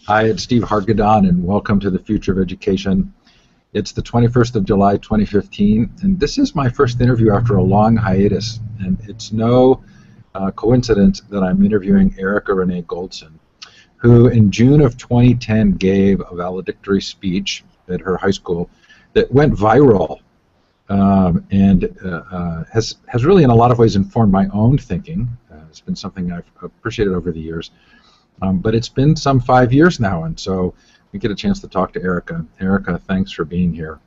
Hi, it's Steve Hargadon, and welcome to the Future of Education. It's the 21st of July, 2015, and this is my first interview after a long hiatus. And it's no coincidence that I'm interviewing Erica Renee Goldson, who in June of 2010 gave a valedictory speech at her high school that went viral and has really in a lot of ways informed my own thinking. It's been something I've appreciated over the years. But it's been some 5 years now, and so we get a chance to talk to Erica. Erica, thanks for being here.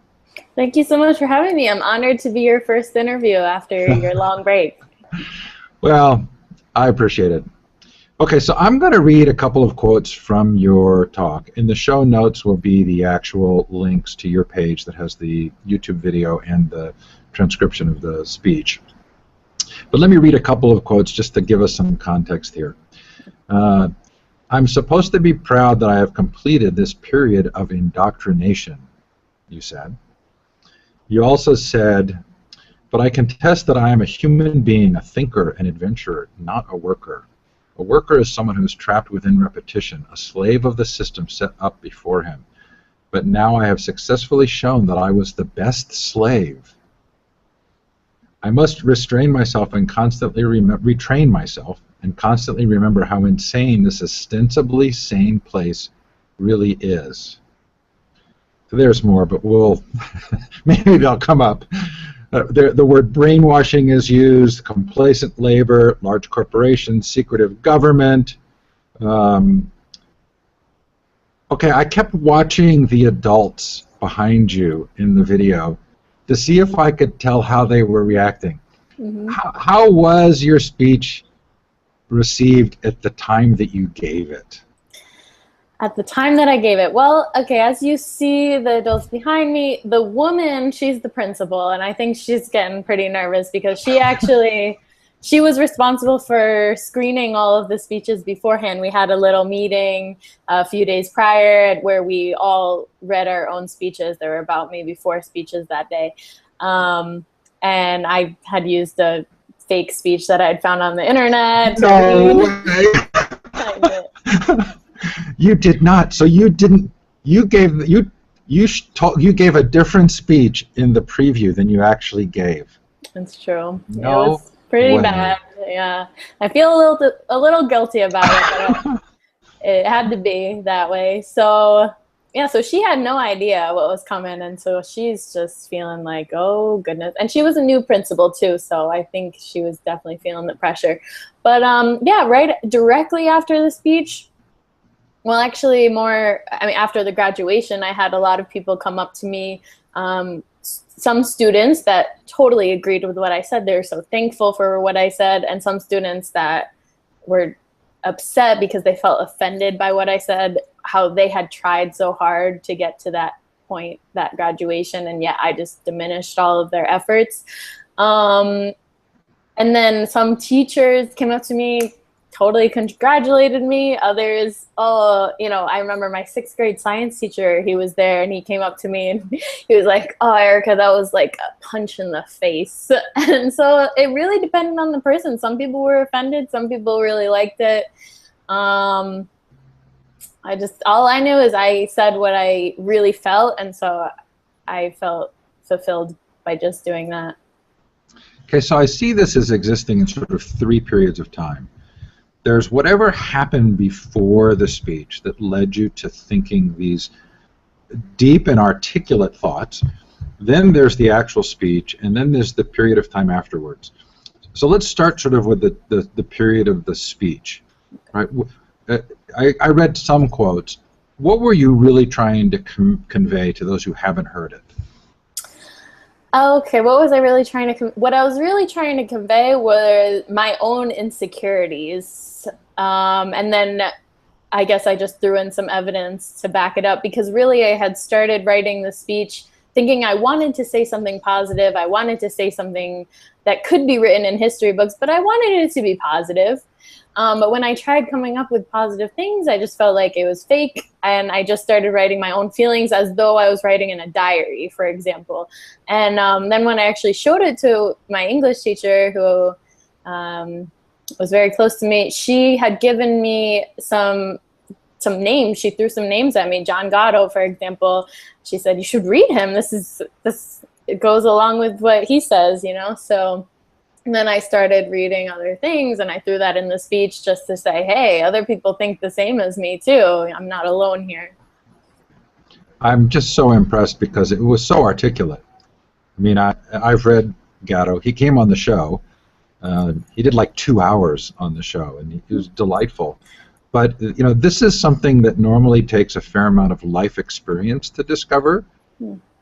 Thank you so much for having me. I'm honored to be your first interview after your long break. Well, I appreciate it. Okay, so I'm going to read a couple of quotes from your talk. In the show notes will be the actual links to your page that has the YouTube video and the transcription of the speech. But let me read a couple of quotes just to give us some context here. I'm supposed to be proud that I have completed this period of indoctrination, you said. You also said, but I contest that I am a human being, a thinker, an adventurer, not a worker. A worker is someone who is trapped within repetition, a slave of the system set up before him. But now I have successfully shown that I was the best slave. I must restrain myself and constantly retrain myself and constantly remember how insane this ostensibly sane place really is. So there's more, but we'll maybe they'll come up. The word brainwashing is used, complacent labor, large corporations, secretive government. Okay, I kept watching the adults behind you in the video to see if I could tell how they were reacting. Mm-hmm. How was your speech received at the time that you gave it? At the time that I gave it, well, okay, as you see the adults behind me, the woman, she's the principal, and I think she's getting pretty nervous because she was responsible for screening all of the speeches beforehand. We had a little meeting a few days prior where we all read our own speeches. There were about maybe 4 speeches that day. And I had used a fake speech that I'd found on the internet. No way. You did not. So you didn't. You gave a different speech in the preview than you actually gave. That's true. No it was pretty way. bad. Yeah, I feel a little guilty about it, but it had to be that way. So yeah, so she had no idea what was coming, and so she's just feeling like, oh goodness. And she was a new principal too, so I think she was definitely feeling the pressure. But yeah, right directly after the speech, well, actually after the graduation, I had a lot of people come up to me, some students that totally agreed with what I said. They were so thankful for what I said, and some students that were upset because they felt offended by what I said, how they had tried so hard to get to that point, that graduation, and yet I just diminished all of their efforts. And then some teachers came up to me, totally congratulated me. Others, I remember my 6th grade science teacher, he was there and he came up to me and he was like, oh, Erica, that was like a punch in the face. And so it really depended on the person. Some people were offended. Some people really liked it. All I knew is I said what I really felt. And so I felt fulfilled by just doing that. Okay, so I see this as existing in sort of 3 periods of time. There's whatever happened before the speech that led you to thinking these deep and articulate thoughts. Then there's the actual speech, and then there's the period of time afterwards. So let's start sort of with the period of the speech. Right? I read some quotes. What were you really trying to convey to those who haven't heard it? Okay, what was I really trying to what I was really trying to convey were my own insecurities, and then I guess I just threw in some evidence to back it up, because really I had started writing the speech thinking I wanted to say something positive. I wanted to say something that could be written in history books, but I wanted it to be positive. But when I tried coming up with positive things, I just felt like it was fake, and I just started writing my own feelings as though I was writing in a diary, for example. And then when I actually showed it to my English teacher, who was very close to me, she had given me some some names. She threw some names at me. John Gatto, for example. She said, you should read him. It goes along with what he says, you know? So and then I started reading other things, and I threw that in the speech just to say, hey, other people think the same as me too. I'm not alone here. I'm just so impressed because it was so articulate. I mean, I've read Gatto. He came on the show. He did like 2 hours on the show, and he was delightful. But, you know, this is something that normally takes a fair amount of life experience to discover,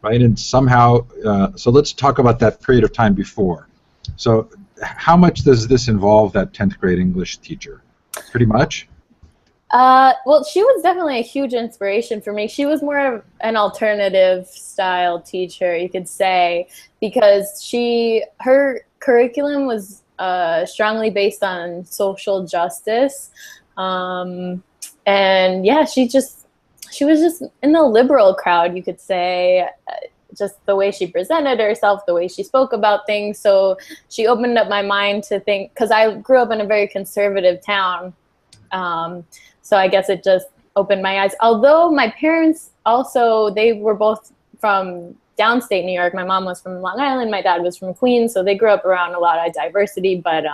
right? And somehow, so let's talk about that period of time before. So how much does this involve that 10th grade English teacher? Pretty much? Well, she was definitely a huge inspiration for me. She was more of an alternative style teacher, you could say, because her curriculum was strongly based on social justice. And yeah, she was just in the liberal crowd, you could say, just the way she presented herself, the way she spoke about things. So she opened up my mind to think, because I grew up in a very conservative town. So I guess it just opened my eyes. Although my parents also, they were both from downstate New York. My mom was from Long Island. My dad was from Queens. So they grew up around a lot of diversity. But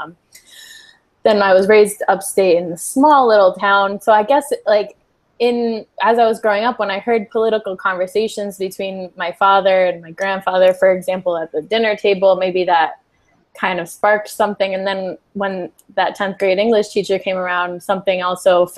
then I was raised upstate in a small little town. So I guess like as I was growing up, when I heard political conversations between my father and my grandfather, for example, at the dinner table, maybe that kind of sparked something. And then when that 10th grade English teacher came around, something also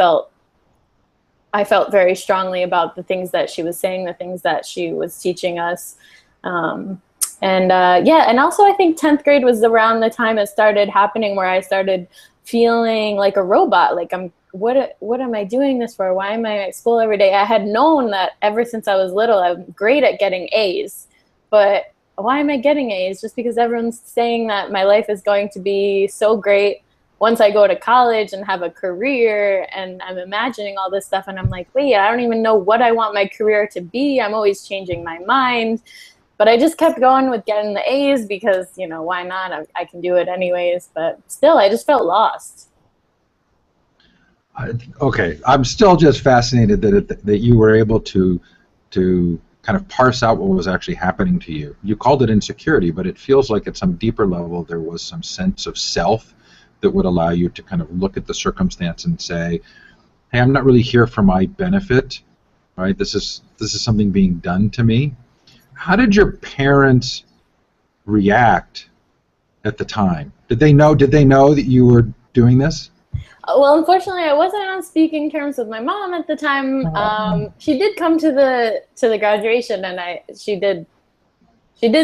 I felt very strongly about the things that she was saying, the things that she was teaching us. Yeah, and also I think 10th grade was around the time it started happening where I started feeling like a robot. Like, what am I doing this for? Why am I at school every day? I had known that ever since I was little, I'm great at getting A's, but why am I getting A's? Just because everyone's saying that my life is going to be so great once I go to college and have a career, and I'm imagining all this stuff, and I'm like, wait, I don't even know what I want my career to be. I'm always changing my mind. But I just kept going with getting the A's because, you know, why not? I can do it anyways. But still, I just felt lost. Okay, I'm still just fascinated that you were able to kind of parse out what was actually happening to you. You called it insecurity, but it feels like at some deeper level there was some sense of self that would allow you to kind of look at the circumstance and say, hey, I'm not really here for my benefit, right? This is something being done to me. How did your parents react at the time? Did they know that you were doing this? Well, unfortunately, I wasn't on speaking terms with my mom at the time. She did come to the graduation, and she did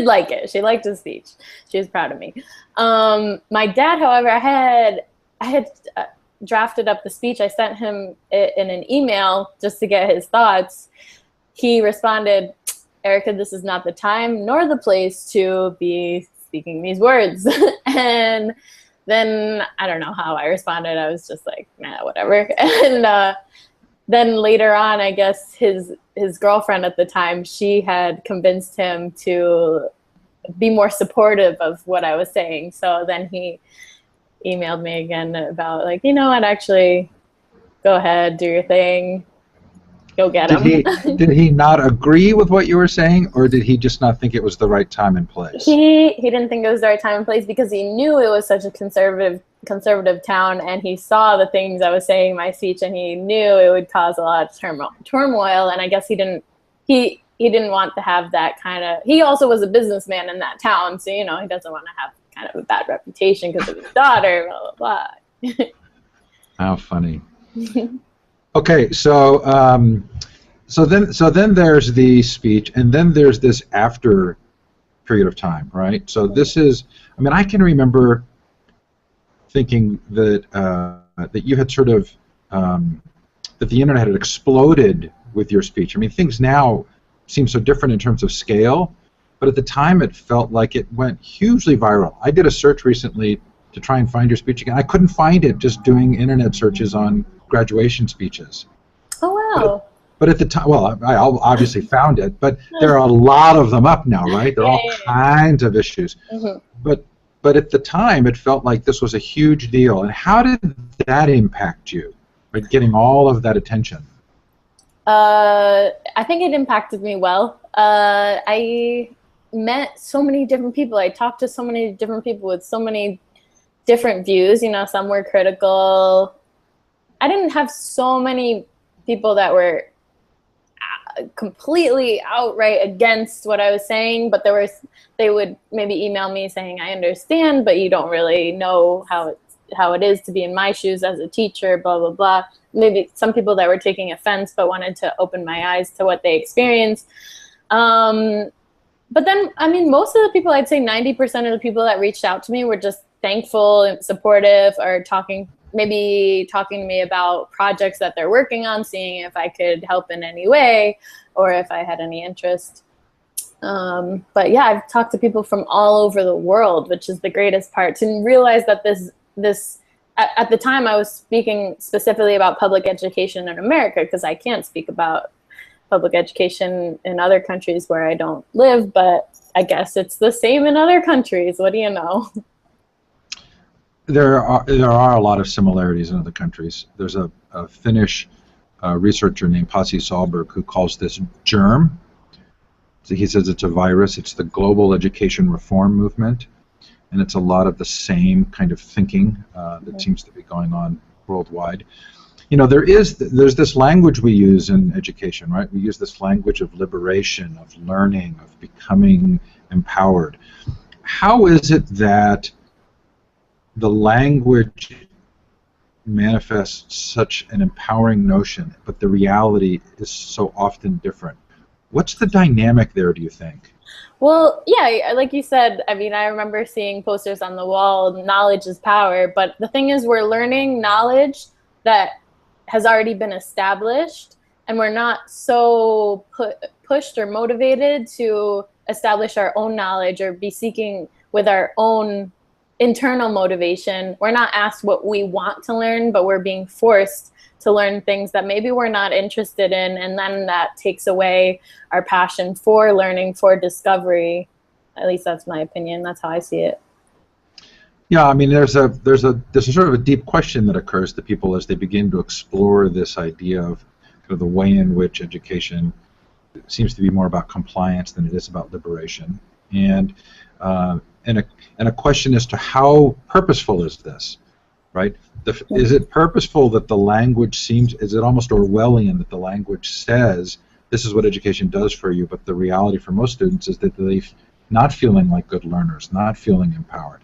like it. She liked the speech. She was proud of me. My dad, however, I had drafted up the speech. I sent him it in an email just to get his thoughts. He responded, Erica, this is not the time nor the place to be speaking these words. And then I don't know how I responded. I was just like, nah, whatever. And then later on, I guess his girlfriend at the time, she had convinced him to be more supportive of what I was saying. So then he emailed me again about like, you know what, actually, go ahead, do your thing. Go get him. Did he not agree with what you were saying, or did he just not think it was the right time and place? He didn't think it was the right time and place because he knew it was such a conservative town, and he saw the things I was saying in my speech, and he knew it would cause a lot of turmoil. And I guess he didn't want to have that kind of. He also was a businessman in that town, so you know he doesn't want to have kind of a bad reputation because of his daughter. Blah blah blah. How funny. Okay, so then there's the speech, and then there's this after period of time, right? So this is, I mean, I can remember thinking that that you had sort of that the internet had exploded with your speech. I mean, things now seem so different in terms of scale, but at the time it felt like it went hugely viral. I did a search recently to try and find your speech again. I couldn't find it just doing internet searches on graduation speeches. Oh, wow. But at the time, well, I obviously found it, but there are a lot of them up now, right? There are all kinds of issues. Mm-hmm. But at the time, it felt like this was a huge deal. And how did that impact you, right, getting all of that attention? I think it impacted me well. I met so many different people. I talked to so many different people with so many different views. You know, some were critical. I didn't have so many people that were completely outright against what I was saying, but they would maybe email me saying, I understand, but you don't really know how it is to be in my shoes as a teacher, blah, blah, blah. Maybe some people that were taking offense but wanted to open my eyes to what they experienced. But then, I mean, most of the people, I'd say 90% of the people that reached out to me were just thankful and supportive, or maybe talking to me about projects that they're working on, seeing if I could help in any way or if I had any interest. But yeah, I've talked to people from all over the world, which is the greatest part, to realize that at the time I was speaking specifically about public education in America, because I can't speak about public education in other countries where I don't live, but I guess it's the same in other countries. What do you know? There are a lot of similarities in other countries. There's a Finnish researcher named Pasi Sahlberg who calls this germ. So he says it's a virus. It's the global education reform movement, and it's a lot of the same kind of thinking that seems to be going on worldwide. You know, there's this language we use in education, right? We use this language of liberation, of learning, of becoming empowered. How is it that the language manifests such an empowering notion, but the reality is so often different? What's the dynamic there, do you think? Well, yeah, like you said, I mean, I remember seeing posters on the wall, knowledge is power, but the thing is, we're learning knowledge that has already been established, and we're not so pushed or motivated to establish our own knowledge or be seeking with our own internal motivation. We're not asked what we want to learn, but we're being forced to learn things that maybe we're not interested in, and then that takes away our passion for learning, for discovery. At least that's my opinion. That's how I see it. Yeah, I mean, there's a sort of a deep question that occurs to people as they begin to explore this idea of kind of the way in which education seems to be more about compliance than it is about liberation, and a question as to how purposeful is this, right? Is it purposeful that the language is it almost Orwellian that the language says this is what education does for you, but the reality for most students is that they're not feeling like good learners, not feeling empowered?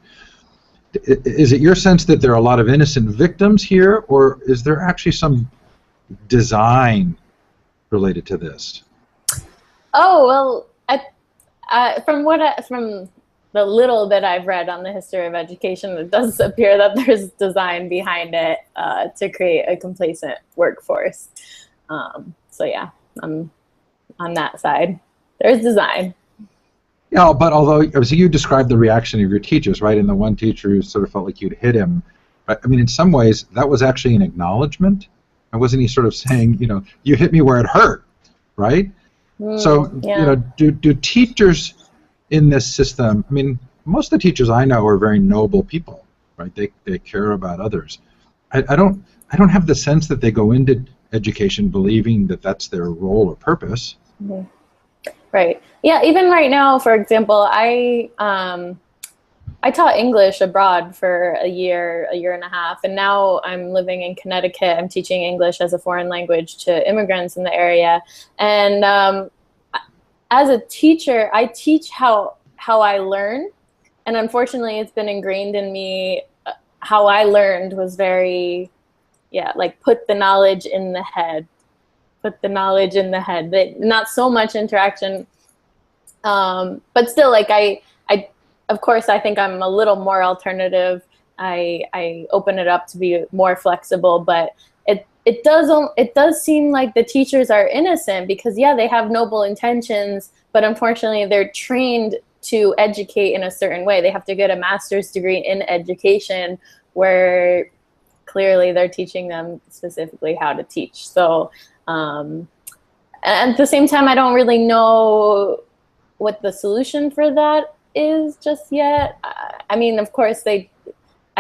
Is it your sense that there are a lot of innocent victims here, or is there actually some design related to this? Oh, well, from the little bit I've read on the history of education, it does appear that there's design behind it to create a complacent workforce. So yeah, on that side, there's design. Yeah, but although so you described the reaction of your teachers, right? And the one teacher who sort of felt like you'd hit him. Right? I mean, in some ways, that was actually an acknowledgement. And wasn't he sort of saying, you know, you hit me where it hurt, right? So, yeah. you know, do teachers in this system, I mean, most of the teachers I know are very noble people, right? They care about others. I don't have the sense that they go into education believing that that's their role or purpose. Mm-hmm. Right. Yeah. Even right now, for example, I taught English abroad for a year and a half, and now I'm living in Connecticut. I'm teaching English as a foreign language to immigrants in the area. And as a teacher, I teach how I learn, and unfortunately, it's been ingrained in me. How I learned was very, like put the knowledge in the head. Put the knowledge in the head. Not so much interaction, but still, like I of course, I think I'm a little more alternative. I open it up to be more flexible, but it does seem like the teachers are innocent because they have noble intentions, but unfortunately they're trained to educate in a certain way. They have to get a master's degree in education, where clearly they're teaching them specifically how to teach. So. And at the same time, I don't really know what the solution for that is just yet. I mean, of course, I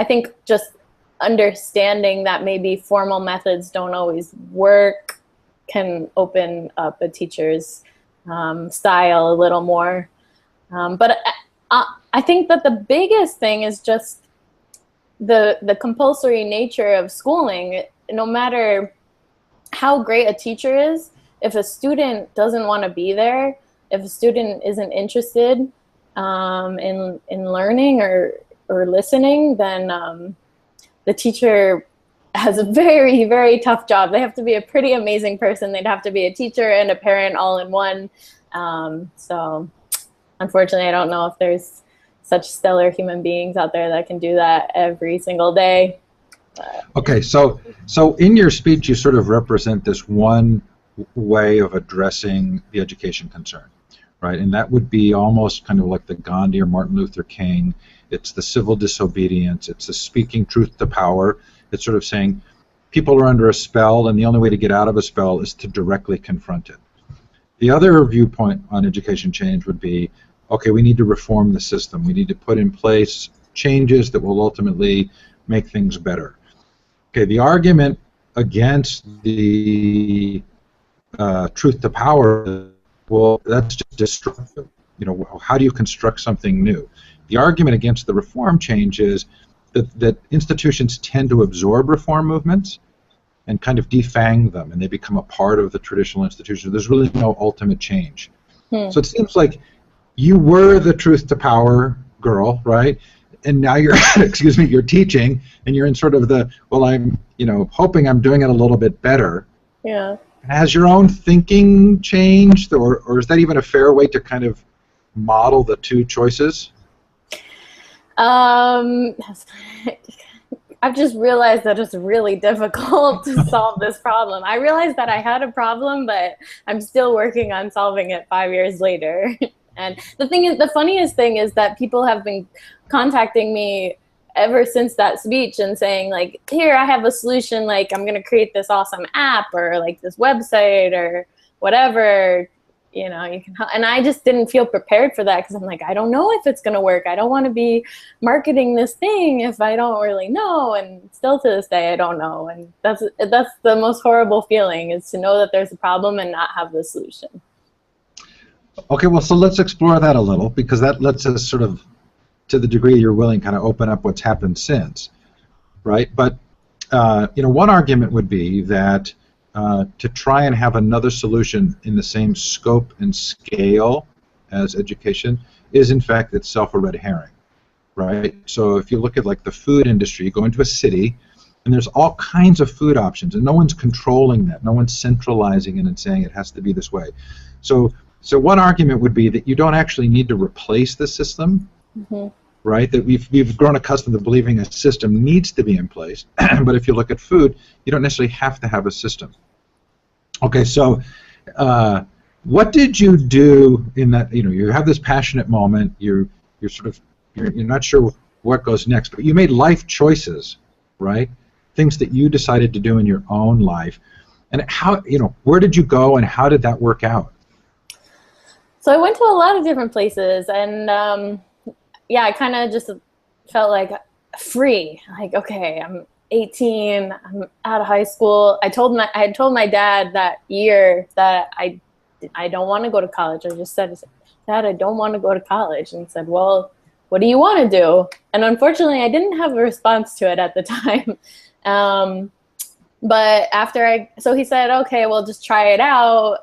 think just understanding that maybe formal methods don't always work can open up a teacher's style a little more. But I think that the biggest thing is just the compulsory nature of schooling. No matter how great a teacher is, if a student doesn't want to be there, if a student isn't interested in learning or listening, then the teacher has a very, very tough job. They have to be a pretty amazing person. They'd have to be a teacher and a parent all in one. So unfortunately, I don't know if there's such stellar human beings out there that can do that every single day. But, okay, so in your speech, you sort of represent this one way of addressing the education concern, right? And that would be almost kind of like the Gandhi or Martin Luther King. It's the civil disobedience. It's the speaking truth to power. It's sort of saying people are under a spell, and the only way to get out of a spell is to directly confront it. The other viewpoint on education change would be, okay, we need to reform the system. We need to put in place changes that will ultimately make things better. Okay, the argument against the truth to power, well, that's just destructive. You know, how do you construct something new? The argument against the reform change is that institutions tend to absorb reform movements and kind of defang them, and they become a part of the traditional institution. There's really no ultimate change. So it seems like you were the truth to power girl, right? And now you're, excuse me, you're teaching, and you're in sort of the, well, I'm, you know, hoping I'm doing it a little bit better. yeah. Has your own thinking changed, or is that even a fair way to kind of model the two choices? I've just realized that it's really difficult to solve this problem. I realized that I had a problem, but I'm still working on solving it 5 years later. And the thing is, the funniest thing is that people have been contacting me ever since that speech and saying, like, here, I have a solution, like, I'm going to create this awesome app or like this website or whatever, you know, you can help. And I just didn't feel prepared for that because I'm like, I don't know if it's going to work. I don't want to be marketing this thing if I don't really know. And still to this day, I don't know. And that's the most horrible feeling, is to know that there's a problem and not have the solution. Okay, well, so let's explore that a little, because that lets us sort of, to the degree you're willing, kind of open up what's happened since, right? But you know, one argument would be that to try and have another solution in the same scope and scale as education is, in fact, itself a red herring, right? So if you look at like the food industry, you go into a city, and there's all kinds of food options, and no one's controlling that. No one's centralizing it and saying it has to be this way. So one argument would be that you don't actually need to replace the system, right? That we've grown accustomed to believing a system needs to be in place. But if you look at food, you don't necessarily have to have a system. Okay, so what did you do in that? You know, you have this passionate moment. You're not sure what goes next, but you made life choices, right? Things that you decided to do in your own life. And how, you know, where did you go, and how did that work out? So I went to a lot of different places, and yeah, I kind of just felt like free. Like, okay, I'm 18, I'm out of high school. I had told my dad that year that I don't want to go to college. I just said, Dad, I don't want to go to college. And he said, well, what do you want to do? And unfortunately, I didn't have a response to it at the time. But after so he said, okay, well, just try it out.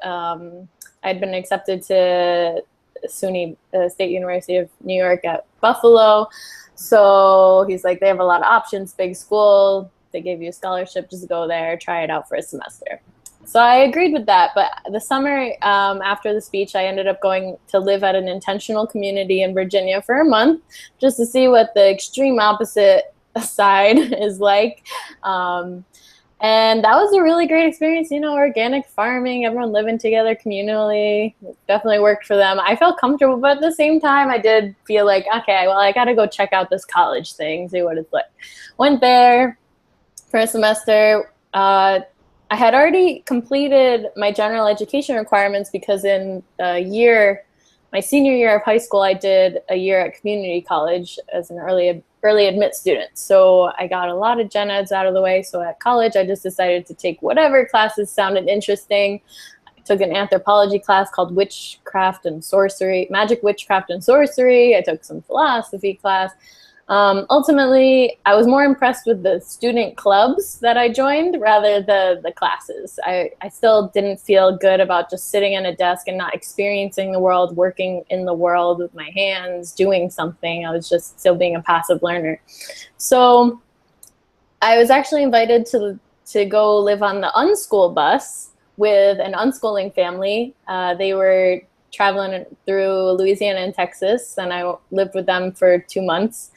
I'd been accepted to SUNY, State University of New York at Buffalo. So he's like, they have a lot of options, big school. They gave you a scholarship, just go there, try it out for a semester. So I agreed with that. But the summer after the speech, I ended up going to live at an intentional community in Virginia for a month, just to see what the extreme opposite side is like. And that was a really great experience, you know, organic farming, everyone living together communally. It definitely worked for them. I felt comfortable, but at the same time, I did feel like, okay, well, I got to go check out this college thing, see what it's like. Went there for a semester. I had already completed my general education requirements because in my my senior year of high school, I did a year at community college as an early admit student. So I got a lot of gen eds out of the way. So at college, I just decided to take whatever classes sounded interesting. I took an anthropology class called Witchcraft and Sorcery, Magic, Witchcraft, and Sorcery. I took some philosophy class. Ultimately, I was more impressed with the student clubs that I joined rather than the classes. I still didn't feel good about just sitting at a desk and not experiencing the world, working in the world with my hands, doing something. I was just still being a passive learner. So I was actually invited to go live on the unschool bus with an unschooling family. They were traveling through Louisiana and Texas, and I lived with them for 2 months.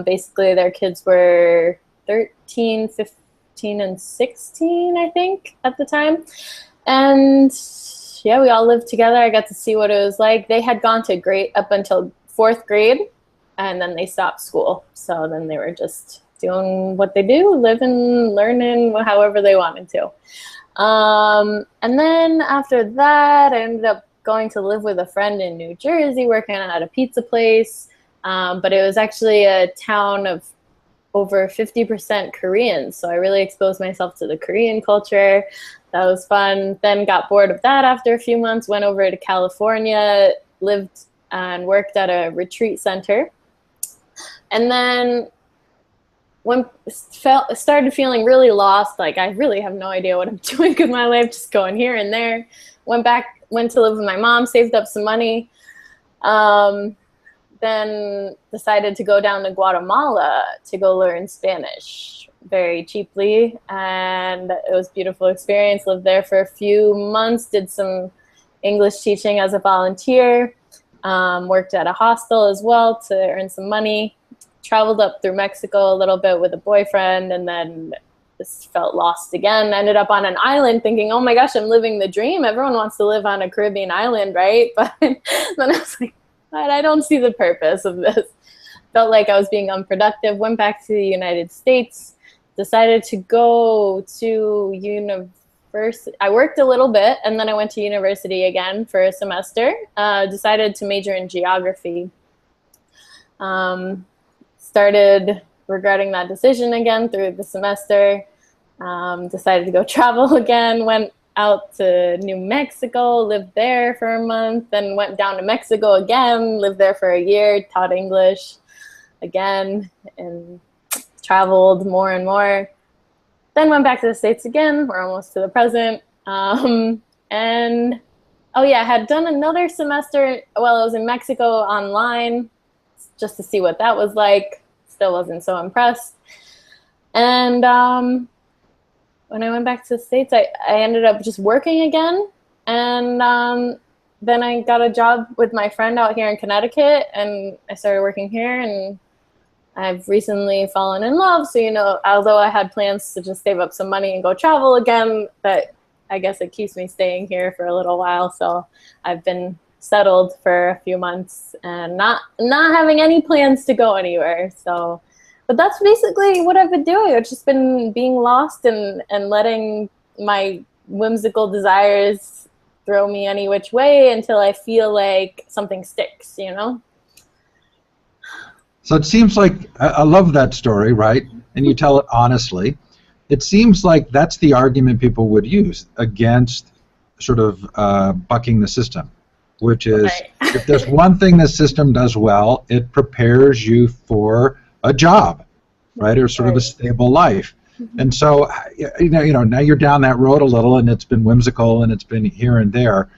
Basically, their kids were 13, 15, and 16, I think, at the time. And yeah, we all lived together. I got to see what it was like. They had gone to grade up until 4th grade, and then they stopped school. So then they were just doing what they do, living, learning, however they wanted to. And then after that, I ended up going to live with a friend in New Jersey, working at a pizza place. But it was actually a town of over 50% Koreans. So I really exposed myself to the Korean culture. That was fun. Then got bored of that after a few months, went over to California, lived and worked at a retreat center. And then started feeling really lost, like I really have no idea what I'm doing with my life, just going here and there. Went to live with my mom, saved up some money. Then decided to go down to Guatemala to go learn Spanish very cheaply. And it was a beautiful experience. Lived there for a few months, did some English teaching as a volunteer, worked at a hostel as well to earn some money. Traveled up through Mexico a little bit with a boyfriend, and then just felt lost again. Ended up on an island thinking, oh my gosh, I'm living the dream. Everyone wants to live on a Caribbean island, right? But then I was like, I don't see the purpose of this. Felt like I was being unproductive. Went back to the United States, decided to go to university. I worked a little bit, and then I went to university again for a semester. Decided to major in geography. Started regretting that decision again through the semester. Decided to go travel again. Went out to New Mexico, lived there for a month, then went down to Mexico again, lived there for a year, taught English again, and traveled more and more. Then went back to the States again. We're almost to the present. And oh yeah, I had done another semester while I was in Mexico online, just to see what that was like. Still wasn't so impressed. And when I went back to the States, I ended up just working again. And then I got a job with my friend out here in Connecticut, and I started working here, and I've recently fallen in love. So, although I had plans to just save up some money and go travel again, but I guess it keeps me staying here for a little while. So I've been settled for a few months and not having any plans to go anywhere. So, but that's basically what I've been doing. I've just been being lost and letting my whimsical desires throw me any which way until I feel like something sticks, So it seems like, I love that story, right? And you tell it honestly. It seems like that's the argument people would use against sort of bucking the system, which is right. If there's one thing the system does well, it prepares you for a job, right, or sort of a stable life. Mm-hmm. And so, now you're down that road a little, and it's been whimsical, and it's been here and there.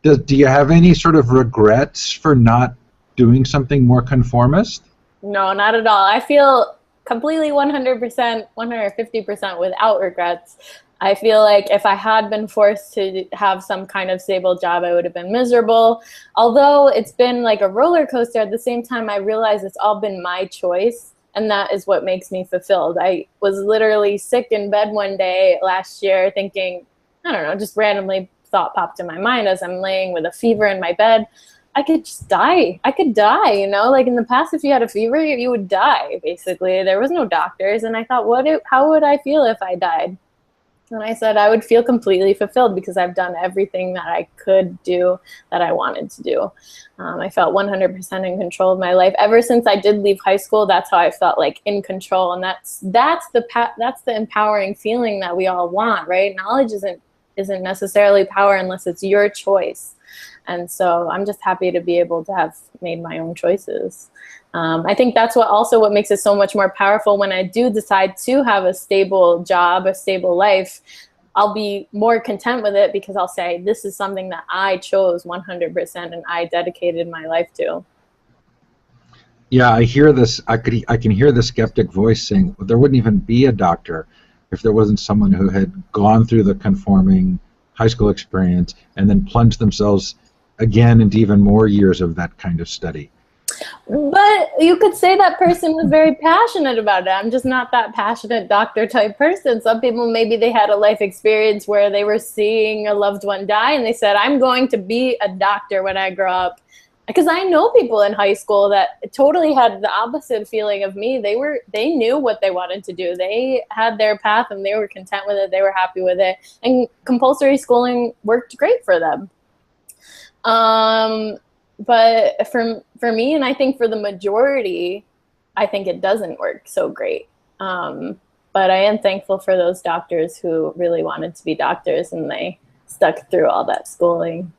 Do you have any sort of regrets for not doing something more conformist? No, not at all. I feel completely 100%, 150% without regrets. I feel like if I had been forced to have some kind of stable job, I would have been miserable. Although it's been like a roller coaster, at the same time, I realize it's all been my choice, and that is what makes me fulfilled. I was literally sick in bed one day last year thinking, I don't know, just randomly thought popped in my mind as I'm laying with a fever in my bed. I could just die. I could die, like in the past, if you had a fever, you would die, basically. There was no doctors, and I thought, how would I feel if I died? And I said I would feel completely fulfilled because I've done everything that I could do that I wanted to do. I felt 100% in control of my life. Ever since I did leave high school, that's how I felt, like in control. And that's the empowering feeling that we all want, right? Knowledge isn't necessarily power unless it's your choice. And so I'm just happy to be able to have made my own choices. I think that's what makes it so much more powerful. When I do decide to have a stable job, a stable life, I'll be more content with it because I'll say, this is something that I chose 100% and I dedicated my life to. Yeah, I hear this. I can hear the skeptic voice saying, well, there wouldn't even be a doctor if there wasn't someone who had gone through the conforming high school experience and then plunged themselves again into even more years of that kind of study. But you could say that person was very passionate about it. I'm just not that passionate doctor type person. Some people, maybe they had a life experience where they were seeing a loved one die and they said, I'm going to be a doctor when I grow up. Because I know people in high school that totally had the opposite feeling of me. They knew what they wanted to do. They had their path and they were content with it. They were happy with it. And compulsory schooling worked great for them. But for me, and I think for the majority, I think it doesn't work so great. But I am thankful for those doctors who really wanted to be doctors and they stuck through all that schooling.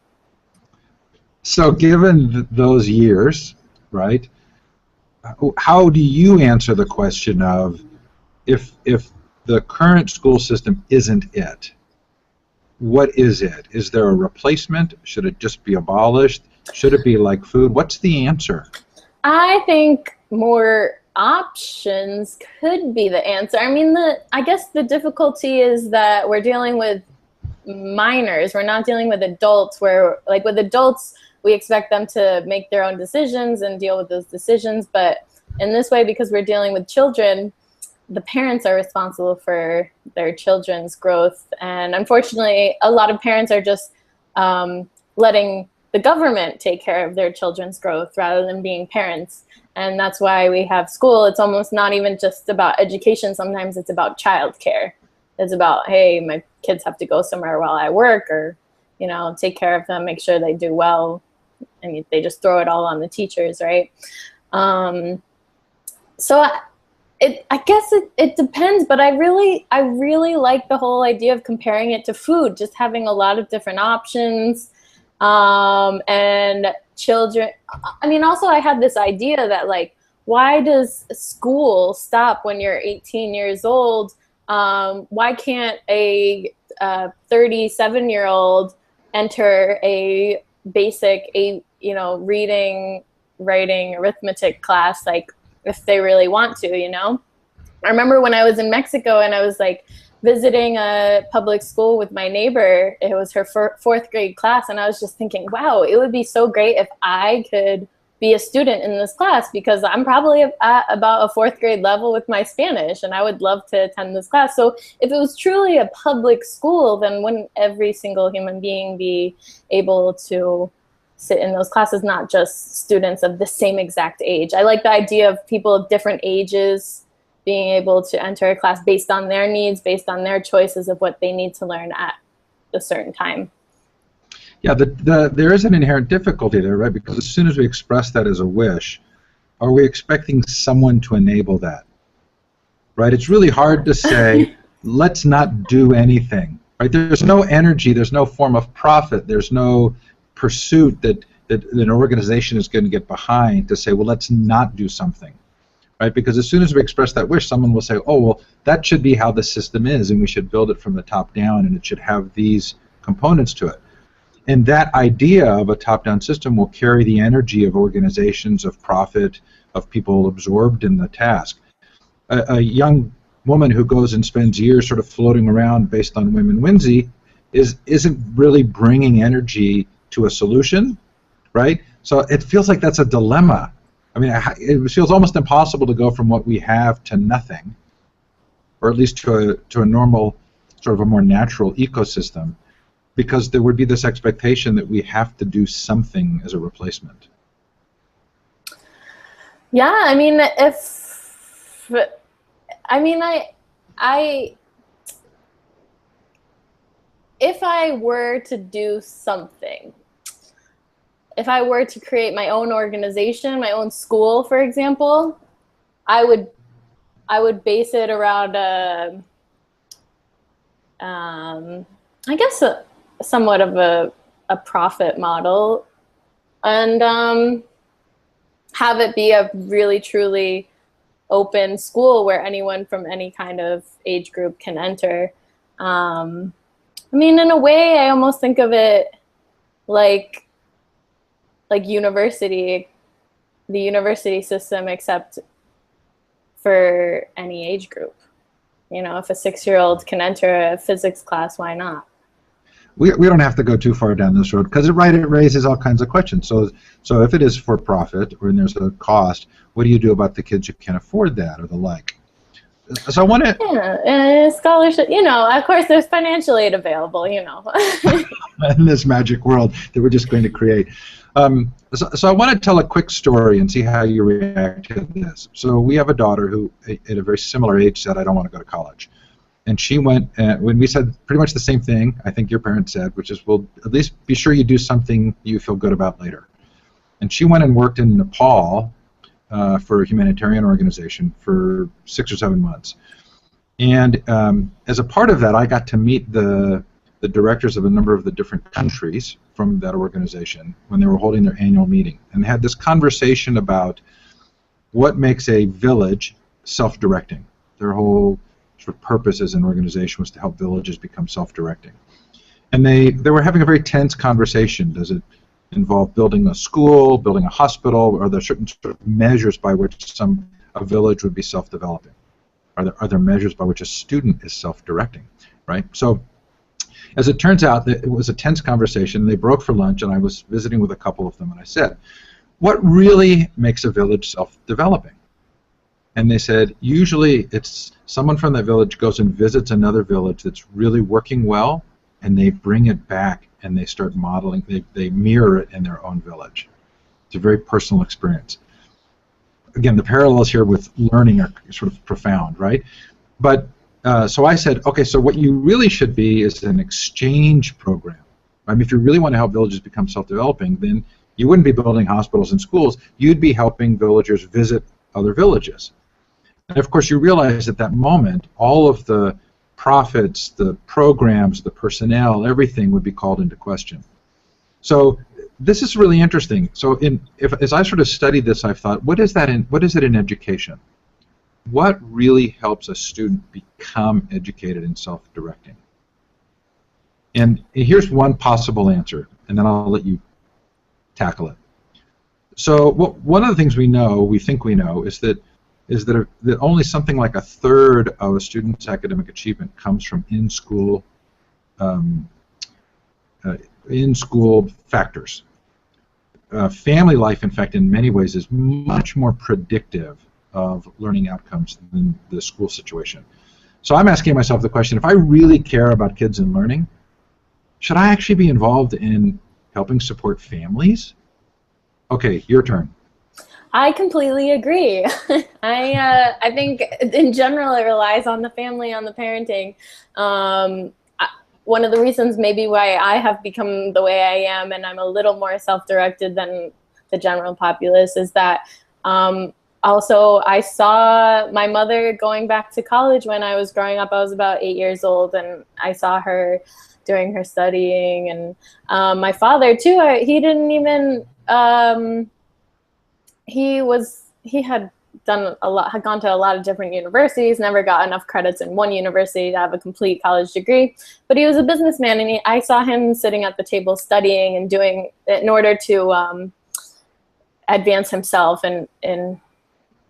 So given those years, right, how do you answer the question of if the current school system isn't it, what is it? Is there a replacement? Should it just be abolished? Should it be like food? What's the answer? I think more options could be the answer. I mean, I guess the difficulty is that we're dealing with minors. We're not dealing with adults where, like with adults, we expect them to make their own decisions and deal with those decisions. But in this way, because we're dealing with children, the parents are responsible for their children's growth. And unfortunately, a lot of parents are just letting the government take care of their children's growth rather than being parents. And that's why we have school. It's almost not even just about education. Sometimes it's about childcare. It's about, hey, my kids have to go somewhere while I work, or, you know, take care of them, make sure they do well. And they just throw it all on the teachers, right? So I guess it depends, but I really like the whole idea of comparing it to food, just having a lot of different options. And children, I mean, also I had this idea that, like, why does school stop when you're 18 years old? Why can't a 37-year-old enter a basic, reading, writing, arithmetic class, like, if they really want to, you know? I remember when I was in Mexico and I was like visiting a public school with my neighbor. It was her fourth grade class, and I was just thinking, wow, it would be so great if I could be a student in this class, because I'm probably at about a fourth grade level with my Spanish, and I would love to attend this class. So if it was truly a public school, then wouldn't every single human being be able to sit in those classes, not just students of the same exact age? I like the idea of people of different ages being able to enter a class based on their needs, based on their choices of what they need to learn at a certain time. Yeah, there is an inherent difficulty there, right? Because as soon as we express that as a wish, are we expecting someone to enable that? Right? It's really hard to say, let's not do anything. Right? There's no energy, there's no form of profit, there's no pursuit that an organization is going to get behind to say, well, let's not do something. Right? Because as soon as we express that wish, someone will say, oh, well, that should be how the system is, and we should build it from the top down, and it should have these components to it. And that idea of a top-down system will carry the energy of organizations, of profit, of people absorbed in the task. A young woman who goes and spends years sort of floating around based on whim and whimsy isn't really bringing energy to a solution, right? So it feels like that's a dilemma. I mean, it feels almost impossible to go from what we have to nothing, or at least to a normal, sort of a more natural ecosystem, because there would be this expectation that we have to do something as a replacement. Yeah, I mean, I if I were to do something, if I were to create my own organization, my own school, for example, I would base it around I guess somewhat of a profit model, and have it be a really truly open school where anyone from any kind of age group can enter. I mean, in a way, I almost think of it like university, the university system, except for any age group. You know, if a 6-year-old can enter a physics class, why not? We don't have to go too far down this road, because it raises all kinds of questions. So if it is for profit, or there's a cost, what do you do about the kids who can't afford that, or the like? So I want to... Yeah, scholarship, you know, of course there's financial aid available, you know. In this magic world that we're just going to create. So I want to tell a quick story and see how you react to this. So we have a daughter who, at a very similar age, said, I don't want to go to college. And she went, when we said pretty much the same thing, I think your parents said, which is, well, at least be sure you do something you feel good about later. And she went and worked in Nepal for a humanitarian organization for 6 or 7 months. And as a part of that, I got to meet the directors of a number of the different countries from that organization when they were holding their annual meeting, and had this conversation about what makes a village self-directing. Their whole sort of purpose as an organization was to help villages become self-directing. And they were having a very tense conversation. Does it involve building a school, building a hospital? Are there certain sort of measures by which a village would be self-developing? Are there measures by which a student is self-directing, right? So as it turns out, it was a tense conversation. They broke for lunch, and I was visiting with a couple of them, and I said, what really makes a village self-developing? And they said, usually it's someone from that village goes and visits another village that's really working well, and they bring it back and they start modeling, they mirror it in their own village. It's a very personal experience. Again, the parallels here with learning are sort of profound, right? But so I said, okay, so what you really should be is an exchange program. I mean, if you really want to help villages become self-developing, then you wouldn't be building hospitals and schools. You'd be helping villagers visit other villages. And of course, you realize at that moment, all of the profits, the programs, the personnel, everything would be called into question. So this is really interesting. So as I sort of studied this, I've thought, what is it in education? What really helps a student become educated and self-directing? And here's one possible answer, and then I'll let you tackle it. So one of the things we think we know, is that only something like 1/3 of a student's academic achievement comes from in-school factors. Family life, in fact, in many ways, is much more predictive of learning outcomes than the school situation. So I'm asking myself the question, if I really care about kids and learning, should I actually be involved in helping support families? Okay, your turn. I completely agree. I think in general it relies on the family, on the parenting. One of the reasons maybe why I have become the way I am, and I'm a little more self-directed than the general populace, is that also I saw my mother going back to college when I was growing up. I was about 8 years old, and I saw her doing her studying. And my father too, he didn't even, he had gone to a lot of different universities, never got enough credits in one university to have a complete college degree, but he was a businessman, and I saw him sitting at the table studying and doing in order to advance himself in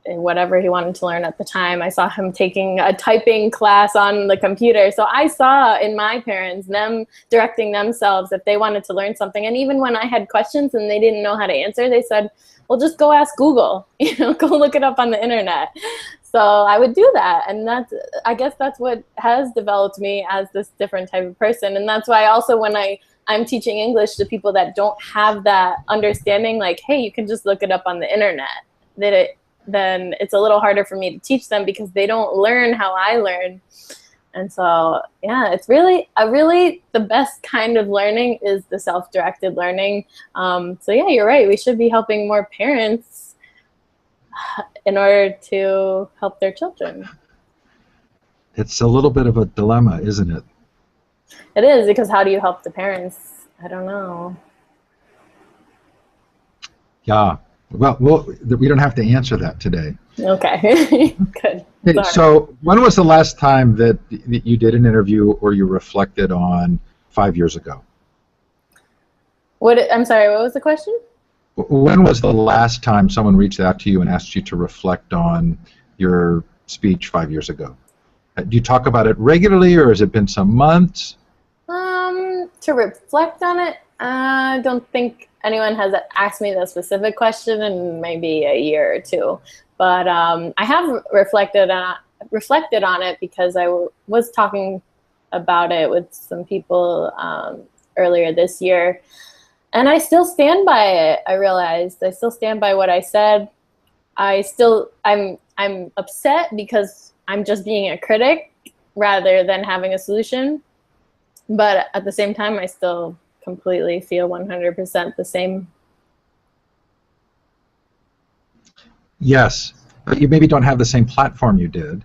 whatever he wanted to learn at the time. I saw him taking a typing class on the computer. So I saw in my parents them directing themselves if they wanted to learn something. And even when I had questions and they didn't know how to answer, they said, well, just go ask Google, go look it up on the internet. So I would do that. And I guess that's what has developed me as this different type of person. And that's why also when I'm teaching English to people that don't have that understanding, like, hey, you can just look it up on the internet, then it's a little harder for me to teach them because they don't learn how I learn. And so, yeah, it's really the best kind of learning is the self-directed learning. So yeah, you're right. We should be helping more parents in order to help their children. It's a little bit of a dilemma, isn't it? It is, because how do you help the parents? I don't know. Yeah. Well, we don't have to answer that today. Okay. Good. Hey, so when was the last time that you did an interview or you reflected on 5 years ago? I'm sorry, what was the question? When was the last time someone reached out to you and asked you to reflect on your speech 5 years ago? Do you talk about it regularly, or has it been some months? To reflect on it, I don't think anyone has asked me the specific question in maybe a year or two. But I have reflected on it because I was talking about it with some people earlier this year, and I still stand by it. I realized I still stand by what I said. I'm upset because I'm just being a critic rather than having a solution. But at the same time, I still completely feel 100% the same. Yes, but you maybe don't have the same platform you did.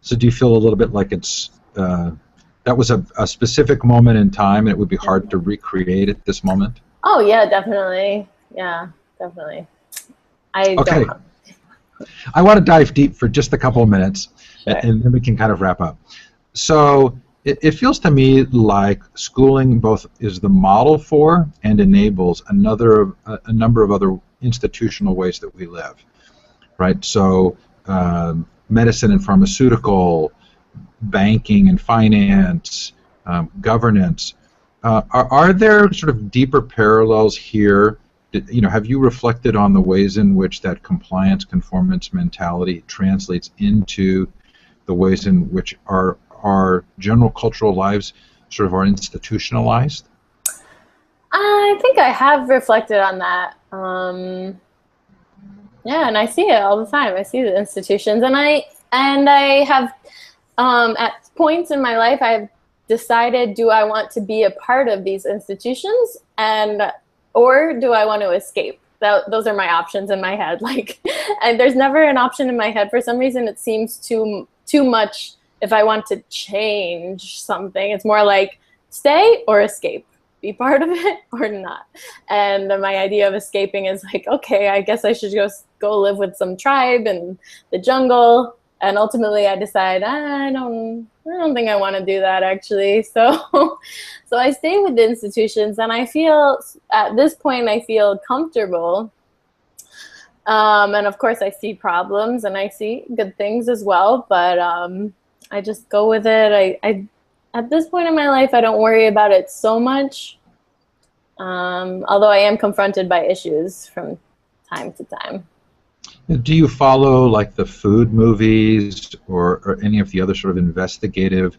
So do you feel a little bit like that was a specific moment in time and it would be hard to recreate at this moment? Oh, yeah, definitely. Yeah, definitely. Okay. I want to dive deep for just a couple of minutes, Sure. And then we can kind of wrap up. So it feels to me like schooling both is the model for and enables a number of other institutional ways that we live, right? So medicine and pharmaceutical, banking and finance, governance. Are there sort of deeper parallels here? Have you reflected on the ways in which that compliance, conformance mentality translates into the ways in which our general cultural lives sort of are institutionalized? I think I have reflected on that. Yeah, and I see it all the time. I see the institutions, and I have at points in my life I've decided, do I want to be a part of these institutions, or do I want to escape? Those are my options in my head. And there's never an option in my head. For some reason, it seems too much. If I want to change something, it's more like stay or escape, be part of it or not. And my idea of escaping is like, okay, I guess I should go live with some tribe in the jungle. And ultimately, I decide I don't think I want to do that actually. So I stay with the institutions, and I feel at this point I feel comfortable. And of course, I see problems and I see good things as well, but I just go with it. I at this point in my life, I don't worry about it so much. Although I am confronted by issues from time to time. Do you follow like the food movies or any of the other sort of investigative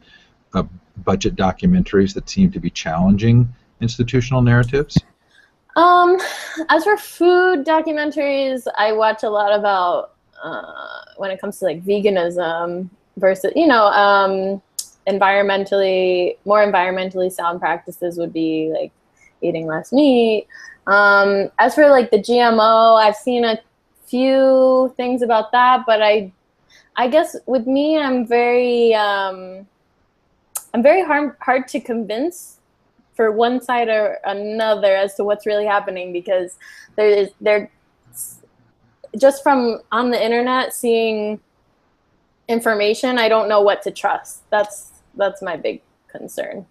budget documentaries that seem to be challenging institutional narratives? As for food documentaries, I watch a lot about when it comes to like veganism versus, more environmentally sound practices would be like eating less meat. As for like the GMO, I've seen a few things about that, but I guess with me, I'm very hard to convince for one side or another as to what's really happening, because they're just from on the internet seeing information, I don't know what to trust. That's my big concern.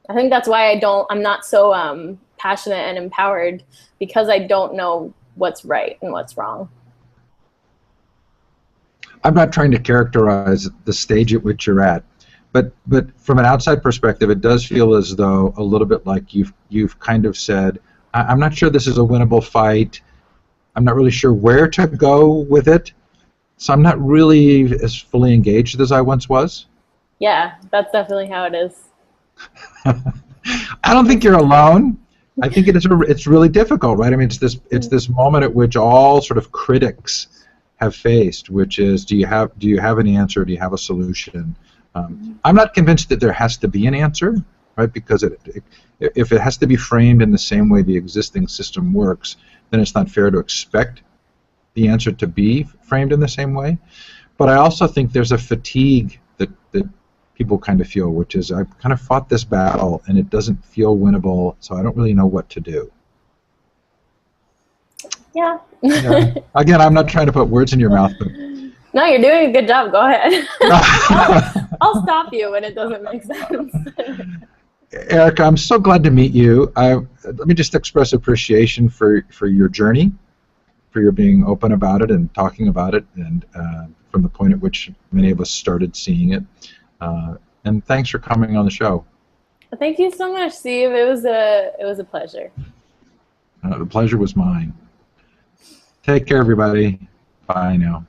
I think that's why I'm not so passionate and empowered, because I don't know what's right and what's wrong. I'm not trying to characterize the stage at which you're at, but from an outside perspective, it does feel as though a little bit like you've kind of said, I'm not sure this is a winnable fight. I'm not really sure where to go with it, so I'm not really as fully engaged as I once was. Yeah, that's definitely how it is. I don't think you're alone. I think it's really difficult, right? I mean, it's this moment at which all sort of critics have faced, which is, do you have an answer? Do you have a solution? I'm not convinced that there has to be an answer, right? Because if it has to be framed in the same way the existing system works, then it's not fair to expect the answer to be framed in the same way. But I also think there's a fatigue that people kind of feel, which is, I've kind of fought this battle and it doesn't feel winnable, so I don't really know what to do. Yeah. Again, I'm not trying to put words in your mouth, but no, you're doing a good job. Go ahead. I'll stop you when it doesn't make sense. Erica, I'm so glad to meet you. Let me just express appreciation for your journey, for your being open about it and talking about it, and from the point at which many of us started seeing it. And thanks for coming on the show. Thank you so much, Steve. It was a pleasure. The pleasure was mine. Take care, everybody. Bye now.